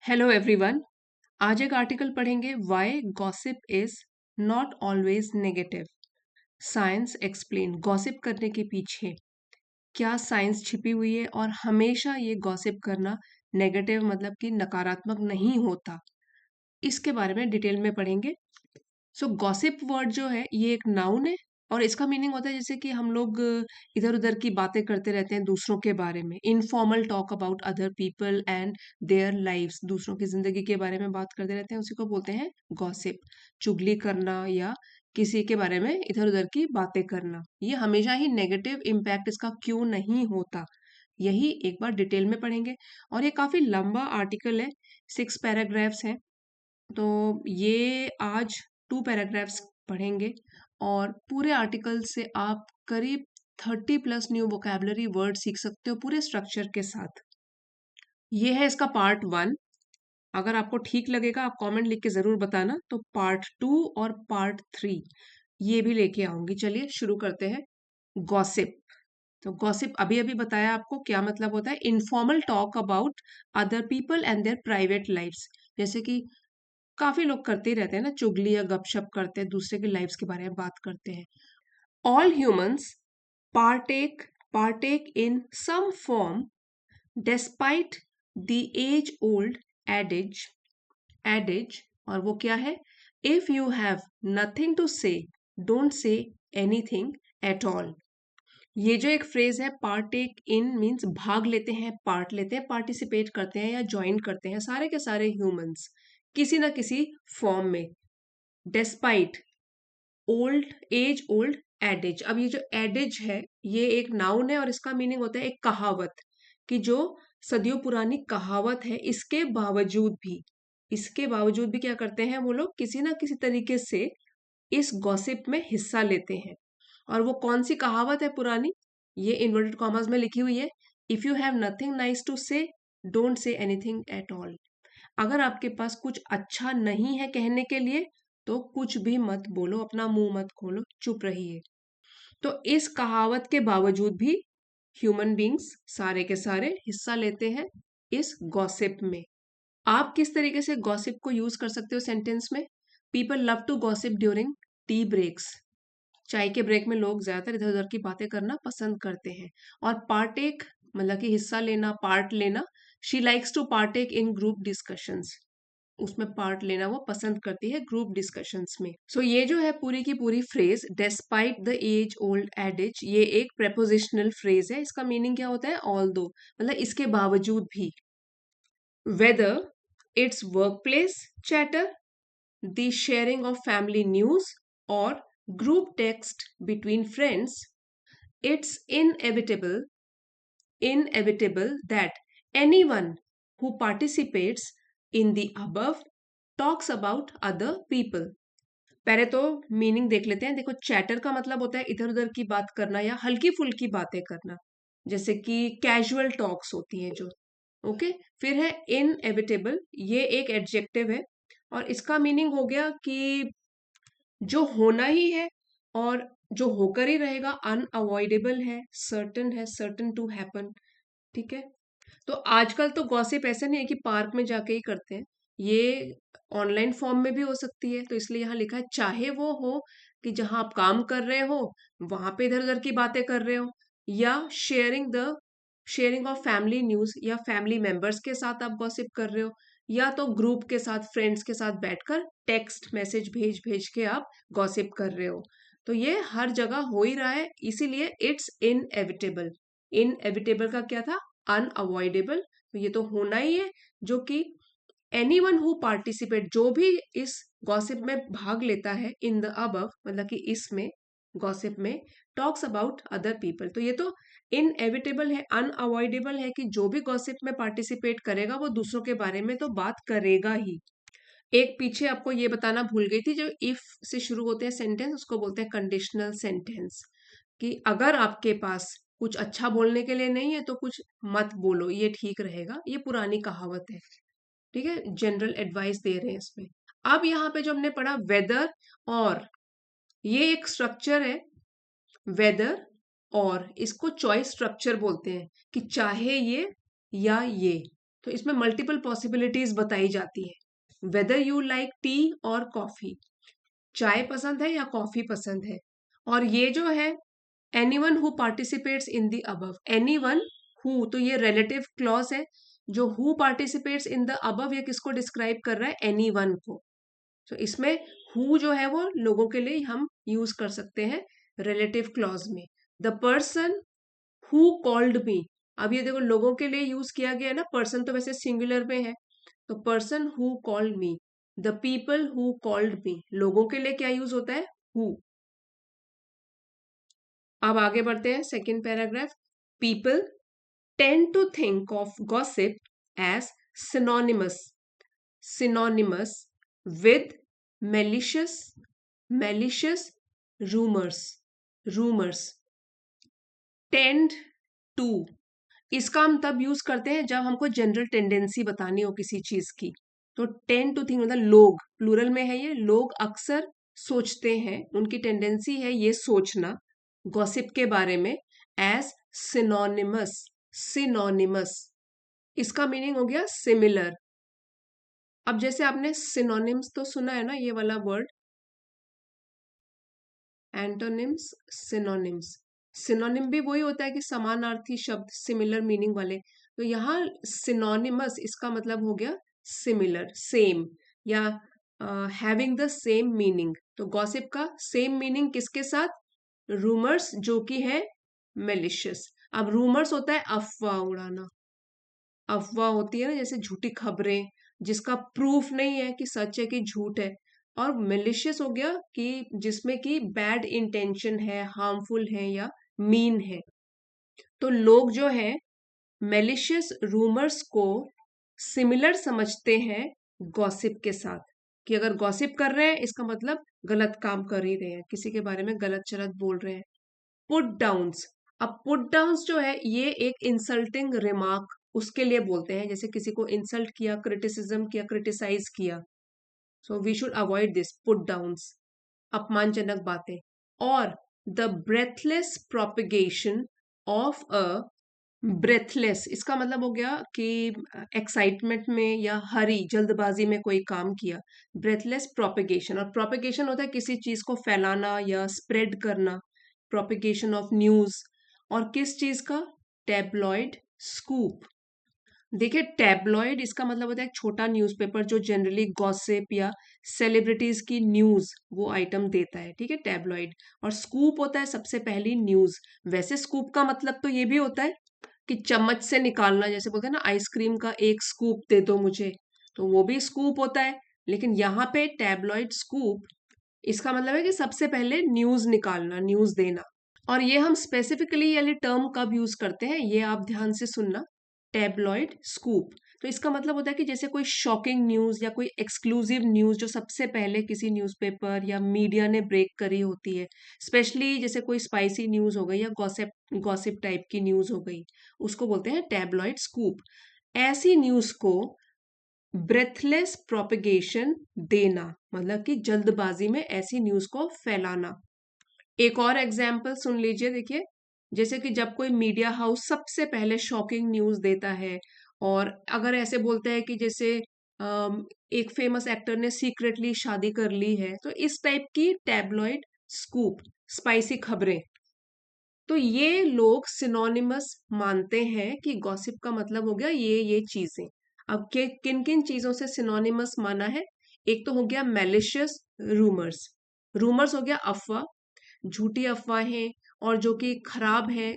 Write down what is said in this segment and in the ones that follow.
Hello everyone. आज एक article पढ़ेंगे why gossip is not always negative. Science explain. Gossip करने के पीछे क्या साइंस छिपी हुई है और हमेशा ये गॉसिप करना नेगेटिव मतलब कि नकारात्मक नहीं होता, इसके बारे में डिटेल में पढ़ेंगे। सो गॉसिप वर्ड जो है ये एक नाउन है और इसका मीनिंग होता है जैसे कि हम लोग इधर उधर की बातें करते रहते हैं दूसरों के बारे में। Informal talk about other people and their lives, दूसरों की जिंदगी के बारे में बात करते रहते हैं, उसी को बोलते हैं गॉसिप। चुगली करना या किसी के बारे में इधर उधर की बातें करना, ये हमेशा ही नेगेटिव इम्पैक्ट इसका क्यों नहीं होता, यही एक बार डिटेल में पढ़ेंगे। और ये काफी लंबा आर्टिकल है, 6 पैराग्राफ्स हैं। तो ये आज 2 पैराग्राफ्स पढ़ेंगे और पूरे आर्टिकल से आप करीब 30+ न्यू वोकेबलरी वर्ड सीख सकते हो पूरे स्ट्रक्चर के साथ। ये है इसका पार्ट 1। अगर आपको ठीक लगेगा आप कमेंट लिख के जरूर बताना, तो पार्ट 2 और पार्ट 3 ये भी लेके आऊंगी। चलिए शुरू करते हैं। गॉसिप। तो गॉसिप अभी अभी बताया आपको क्या मतलब होता है। Informal talk about other people and their private lifes, जैसे कि काफी लोग करते ही रहते हैं ना, चुगली या गपशप करते हैं, दूसरे की लाइफ्स के बारे में बात करते हैं। All humans partake partake in some form despite the age old ages ages. और वो क्या है? If you have nothing to say, don't say anything at all. ये जो एक फ्रेज है, पार्टेक इन मीन्स भाग लेते हैं, पार्ट लेते हैं, पार्टिसिपेट करते हैं या ज्वाइन करते हैं सारे के सारे ह्यूमंस किसी ना किसी फॉर्म में। Despite old adage. अब ये जो एडिज है ये एक नाउन है और इसका मीनिंग होता है एक कहावत, कि जो सदियों पुरानी कहावत है इसके बावजूद भी क्या करते हैं वो लोग किसी ना किसी तरीके से इस गॉसिप में हिस्सा लेते हैं। और वो कौन सी कहावत है पुरानी? ये इन्वर्टेड कॉमर्स में लिखी हुई है, if you have nothing nice to say, don't say anything at all. अगर आपके पास कुछ अच्छा नहीं है कहने के लिए तो कुछ भी मत बोलो, अपना मुंह मत खोलो, चुप रहिए। तो इस कहावत के बावजूद भी ह्यूमन बींग्स सारे के सारे हिस्सा लेते हैं इस गॉसिप में। आप किस तरीके से गॉसिप को यूज कर सकते हो सेंटेंस में? People love to gossip during tea breaks. चाय के ब्रेक में लोग ज्यादातर इधर उधर की बातें करना पसंद करते हैं। और पार्टेक मतलब कि हिस्सा लेना, पार्ट लेना। She likes to partake in group discussions, उसमें पार्ट लेना वो पसंद करती है ग्रुप डिस्कशंस में। सो ये जो है पूरी की पूरी phrase despite the age old adages, ये एक प्रेपोजिशनल फ्रेज है। इसका मीनिंग क्या होता है? ऑल दो, मतलब इसके बावजूद भी। Whether it's work place chatter, the sharing of family news और group text between friends, it's inevitable that anyone who participates in the above talks about other people। पहले तो मीनिंग देख लेते हैं। देखो, चैटर का मतलब होता है इधर उधर की बात करना या हल्की फुल्की बातें करना, जैसे कि कैजुअल टॉक्स होती हैं जो। ओके। फिर है इनएविटेबल, ये एक एडजेक्टिव है और इसका मीनिंग हो गया कि जो होना ही है और जो होकर ही रहेगा, अनअवॉइडेबल है, सर्टन टू हैपन। ठीक है। तो आजकल तो गॉसिप ऐसा नहीं है कि पार्क में जाके ही करते हैं, ये ऑनलाइन फॉर्म में भी हो सकती है। तो इसलिए यहाँ लिखा है चाहे वो हो कि जहां आप काम कर रहे हो वहां पे इधर उधर की बातें कर रहे हो, या शेयरिंग ऑफ फैमिली न्यूज या फैमिली मेंबर्स के साथ आप गॉसिप कर रहे हो, या तो ग्रुप के साथ फ्रेंड्स के साथ बैठकर टेक्स्ट मैसेज भेज भेज के आप गॉसिप कर रहे हो। तो ये हर जगह हो ही रहा है, इसीलिए इट्स इनएविटेबल। इनएविटेबल का क्या था? अनअवॉइडेबल। तो ये तो होना ही है, जो कि एनीवन हु पार्टिसिपेट, जो भी इस गॉसिप में भाग लेता है, इन द अबव मतलब कि इसमें गॉसिप में, टॉक्स अबाउट अदर पीपल। तो ये तो इनएविटेबल है, अनअवॉइडेबल है कि जो भी गॉसिप में पार्टिसिपेट करेगा वो दूसरों के बारे में तो बात करेगा ही। एक पीछे आपको ये बताना भूल गई थी, जो इफ से शुरू होते हैं सेंटेंस उसको बोलते हैं कंडीशनल सेंटेंस, कि अगर आपके पास कुछ अच्छा बोलने के लिए नहीं है तो कुछ मत बोलो, ये ठीक रहेगा। ये पुरानी कहावत है। ठीक है, जनरल एडवाइस दे रहे हैं इसमें। अब यहाँ पे जो हमने पढ़ा वेदर और, ये एक स्ट्रक्चर है। वेदर और, इसको चॉइस स्ट्रक्चर बोलते हैं, कि चाहे ये या ये। तो इसमें मल्टीपल पॉसिबिलिटीज बताई जाती है। वेदर यू लाइक टी और कॉफी, चाय पसंद है या कॉफी पसंद है। और ये जो है anyone who participates in the above, anyone who, तो ये रिलेटिव क्लॉज है। जो who participates in the above, ये किसको डिस्क्राइब कर रहा है, एनीवन को। तो इसमें हु जो है वो लोगों के लिए हम यूज कर सकते हैं रिलेटिव क्लॉज में। The person who called me, अब ये देखो लोगों के लिए यूज किया गया है ना, पर्सन तो वैसे सिंगुलर में है, तो person who called me, the people who called me, लोगों के लिए क्या यूज होता है, हु। अब आगे बढ़ते हैं second paragraph. People tend to think of gossip as synonymous, synonymous with malicious, malicious rumors, rumors। tend to, इसका हम तब यूज करते हैं जब हमको जनरल टेंडेंसी बतानी हो किसी चीज की। तो टेंड टू थिंक मतलब लोग, प्लूरल में है ये, लोग अक्सर सोचते हैं, उनकी टेंडेंसी है ये सोचना गॉसिप के बारे में एज सिनोनिमस, सिनोनिमस, इसका मीनिंग हो गया सिमिलर। अब जैसे आपने सिनोनिम्स तो सुना है ना, ये वाला वर्ड, एंटोनिम्स, सिनोनिम्स। सिनोनिम भी वही होता है कि समानार्थी शब्द, सिमिलर मीनिंग वाले। तो यहाँ सिनोनिमस, इसका मतलब हो गया सिमिलर, सेम, या हैविंग द सेम मीनिंग। तो गॉसिप का सेम मीनिंग किसके साथ, रूमर्स, जो कि है मेलिशियस। अब रूमर्स होता है अफवाह उड़ाना, अफवाह होती है ना, जैसे झूठी खबरें जिसका प्रूफ नहीं है कि सच है कि झूठ है। और मेलिशियस हो गया कि जिसमें कि बैड इंटेंशन है, हार्मफुल है या मीन है। तो लोग जो है मेलिशियस रूमर्स को सिमिलर समझते हैं गॉसिप के साथ, कि अगर गॉसिप कर रहे हैं इसका मतलब गलत काम कर ही रहे हैं, किसी के बारे में गलत चलत बोल रहे हैं। पुट डाउन्स, अब पुट डाउन्स जो है ये एक इंसल्टिंग रिमार्क उसके लिए बोलते हैं, जैसे किसी को इंसल्ट किया, क्रिटिसिज्म किया, क्रिटिसाइज किया। So we should avoid this put downs, अपमानजनक बातें। और the breathless propagation of a, breathless इसका मतलब हो गया कि एक्साइटमेंट में या हरी जल्दबाजी में कोई काम किया, ब्रेथलेस प्रोपिगेशन। और प्रोपिगेशन होता है किसी चीज को फैलाना या स्प्रेड करना, प्रोपिगेशन ऑफ न्यूज। और किस चीज का, टैब्लॉइड स्कूप। देखिए टैब्लॉइड इसका मतलब होता है एक छोटा न्यूज़पेपर जो जनरली गॉसिप या सेलिब्रिटीज की न्यूज वो आइटम देता है, ठीक है, टैब्लॉइड। और स्कूप होता है सबसे पहली न्यूज। वैसे स्कूप का मतलब तो ये भी होता है कि चम्मच से निकालना, जैसे बोलते हैं ना आइसक्रीम का एक स्कूप दे दो मुझे, तो वो भी स्कूप होता है। लेकिन यहाँ पे टैब्लॉइड स्कूप, इसका मतलब है कि सबसे पहले न्यूज निकालना, न्यूज देना। और ये हम स्पेसिफिकली यानी टर्म कब यूज करते हैं, ये आप ध्यान से सुनना, टैब्लॉइड स्कूप। तो इसका मतलब होता है कि जैसे कोई शॉकिंग न्यूज या कोई एक्सक्लूसिव न्यूज जो सबसे पहले किसी न्यूज़पेपर या मीडिया ने ब्रेक करी होती है, स्पेशली जैसे कोई स्पाइसी न्यूज हो गई या गॉसिप, गॉसिप टाइप की न्यूज हो गई, उसको बोलते हैं टैब्लॉइड स्कूप। ऐसी न्यूज को ब्रेथलेस प्रोपिगेशन देना, मतलब कि जल्दबाजी में ऐसी न्यूज को फैलाना। एक और एग्जाम्पल सुन लीजिए, देखिए जैसे कि जब कोई मीडिया हाउस सबसे पहले शॉकिंग न्यूज देता है, और अगर ऐसे बोलते हैं कि जैसे एक फेमस एक्टर ने सीक्रेटली शादी कर ली है, तो इस टाइप की टैब्लॉइड स्कूप, स्पाइसी खबरें, तो ये लोग सिनोनिमस मानते हैं कि गॉसिप का मतलब हो गया ये चीजें। अब के किन किन चीजों से सिनोनिमस माना है, एक तो हो गया मैलिशियस रूमर्स, रूमर्स हो गया अफवाह, झूठी अफवाहें, और जो कि खराब है,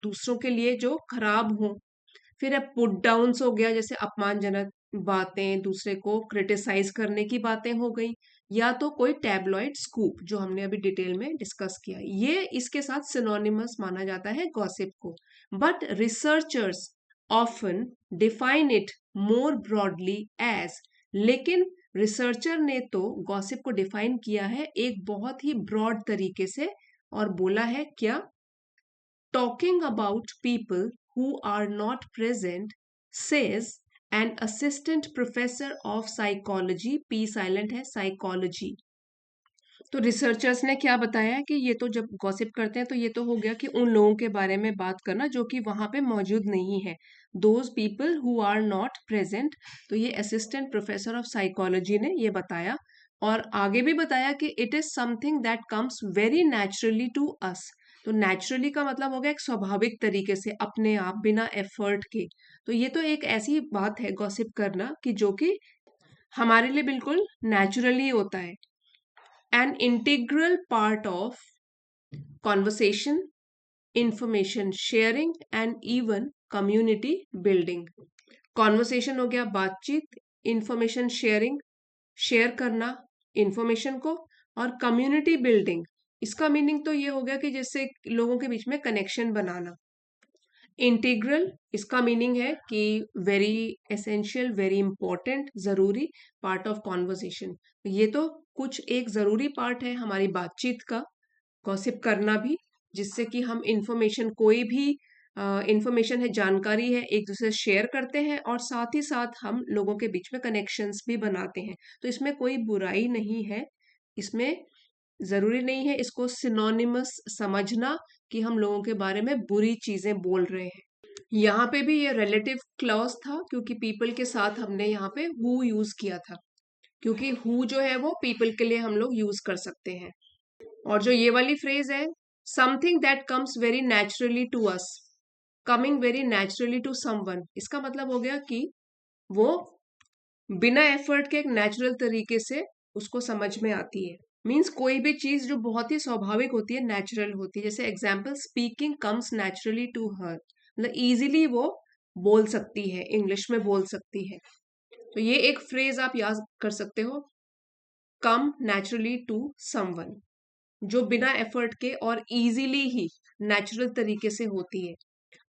दूसरों के लिए जो खराब हो। फिर है पुट डाउन्स हो गया, जैसे अपमानजनक बातें, दूसरे को क्रिटिसाइज करने की बातें हो गई, या तो कोई टैब्लॉइड स्कूप जो हमने अभी डिटेल में डिस्कस किया, ये इसके साथ सिनोनिमस माना जाता है गॉसिप को। But researchers often define it more broadly as, लेकिन रिसर्चर ने तो गॉसिप को डिफाइन किया है एक बहुत ही ब्रॉड तरीके से, और बोला है क्या, talking about people who are not present, says an assistant professor of psychology, P silent है, psychology। तो रिसर्चर्स ने क्या बताया है कि ये तो जब गॉसिप करते हैं तो ये तो हो गया कि उन लोगों के बारे में बात करना जो कि वहां पे मौजूद नहीं है, those people who are not present. तो ये असिस्टेंट प्रोफेसर ऑफ साइकोलॉजी ने ये बताया, और आगे भी बताया कि it is something that comes very naturally to us. तो नेचुरली का मतलब हो गया एक स्वाभाविक तरीके से, अपने आप, बिना एफर्ट के। तो ये तो एक ऐसी बात है गॉसिप करना कि जो कि हमारे लिए बिल्कुल नेचुरली होता है। An integral part of conversation, information sharing and even community building. Conversation हो गया बातचीत, information sharing शेयर करना information को, और community building इसका मीनिंग तो ये हो गया कि जैसे लोगों के बीच में कनेक्शन बनाना। इंटीग्रल इसका मीनिंग है कि वेरी एसेंशियल, वेरी इंपॉर्टेंट, जरूरी पार्ट ऑफ कॉन्वर्सेशन। ये तो कुछ एक जरूरी पार्ट है हमारी बातचीत का, गॉसिप करना भी, जिससे कि हम इंफॉर्मेशन, कोई भी इंफॉर्मेशन है, जानकारी है, एक दूसरे से शेयर करते हैं, और साथ ही साथ हम लोगों के बीच में कनेक्शंस भी बनाते हैं। तो इसमें कोई बुराई नहीं है, इसमें जरूरी नहीं है इसको सिनोनिमस समझना कि हम लोगों के बारे में बुरी चीजें बोल रहे हैं। यहाँ पे भी ये रिलेटिव क्लॉज था, क्योंकि पीपल के साथ हमने यहाँ पे हु यूज किया था, क्योंकि हु जो है वो पीपल के लिए हम लोग यूज कर सकते हैं। और जो ये वाली फ्रेज है, something that comes very naturally to us, coming very naturally to someone, इसका मतलब हो गया कि वो बिना एफर्ट के एक नेचुरल तरीके से उसको समझ में आती है। मीन्स कोई भी चीज जो बहुत ही स्वाभाविक होती है, नेचुरल होती है। जैसे example, speaking comes naturally to her, मतलब इजीली वो बोल सकती है, इंग्लिश में बोल सकती है। तो ये एक फ्रेज आप याद कर सकते हो, कम नेचुरली टू समवन, जो बिना एफर्ट के और इजीली ही नेचुरल तरीके से होती है।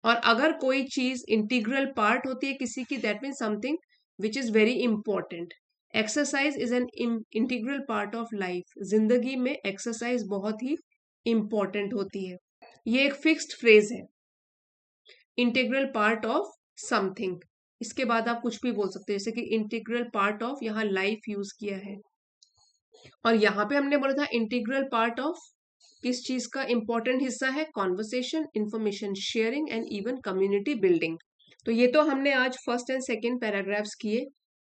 और अगर कोई चीज इंटीग्रल पार्ट होती है किसी की, that mean something which is very important. Exercise is an integral part of life, जिंदगी में एक्सरसाइज बहुत ही इंपॉर्टेंट होती है। ये एक फिक्स्ड फ्रेज है, इंटीग्रल पार्ट ऑफ समथिंग। इसके बाद आप कुछ भी बोल सकते हैं, जैसे कि इंटीग्रल पार्ट ऑफ, यहाँ लाइफ यूज किया है। और यहाँ पे हमने बोला था इंटीग्रल पार्ट ऑफ किस चीज का इंपॉर्टेंट हिस्सा है, conversation, information sharing and even community building. तो ये तो हमने आज फर्स्ट एंड सेकेंड पैराग्राफ्स किए।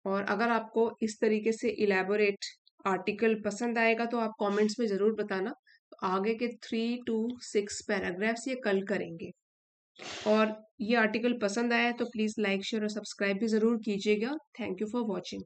और अगर आपको इस तरीके से इलेबोरेट आर्टिकल पसंद आएगा तो आप कमेंट्स में जरूर बताना। तो आगे के 3 to 6 पैराग्राफ्स ये कल करेंगे। और ये आर्टिकल पसंद आया तो प्लीज लाइक, शेयर और सब्सक्राइब भी जरूर कीजिएगा। Thank you for watching.